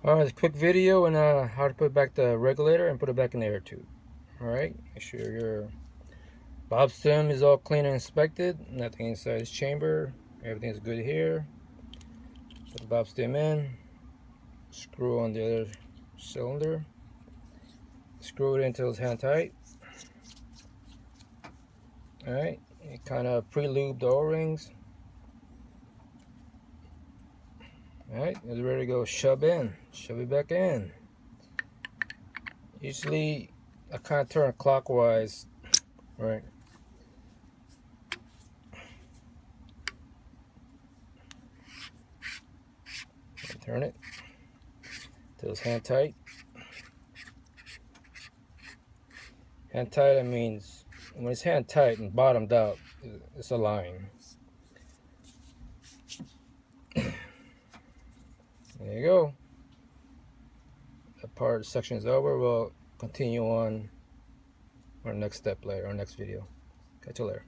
Alright, quick video on how to put back the regulator and put it back in the air tube. Alright, make sure your bob stem is all clean and inspected. Nothing inside this chamber. Everything's good here. Put the bob stem in. Screw on the other cylinder. Screw it until it's hand tight. Alright, you kind of pre-lube the O-rings. Alright, it's ready to go. Shove it back in. Usually I kind of turn clockwise, right? Turn it till it's hand tight. Hand tight, that means when it's hand tight and bottomed out, it's a line. There you go. That section is over. We'll continue on our next step later, our next video. Catch you later.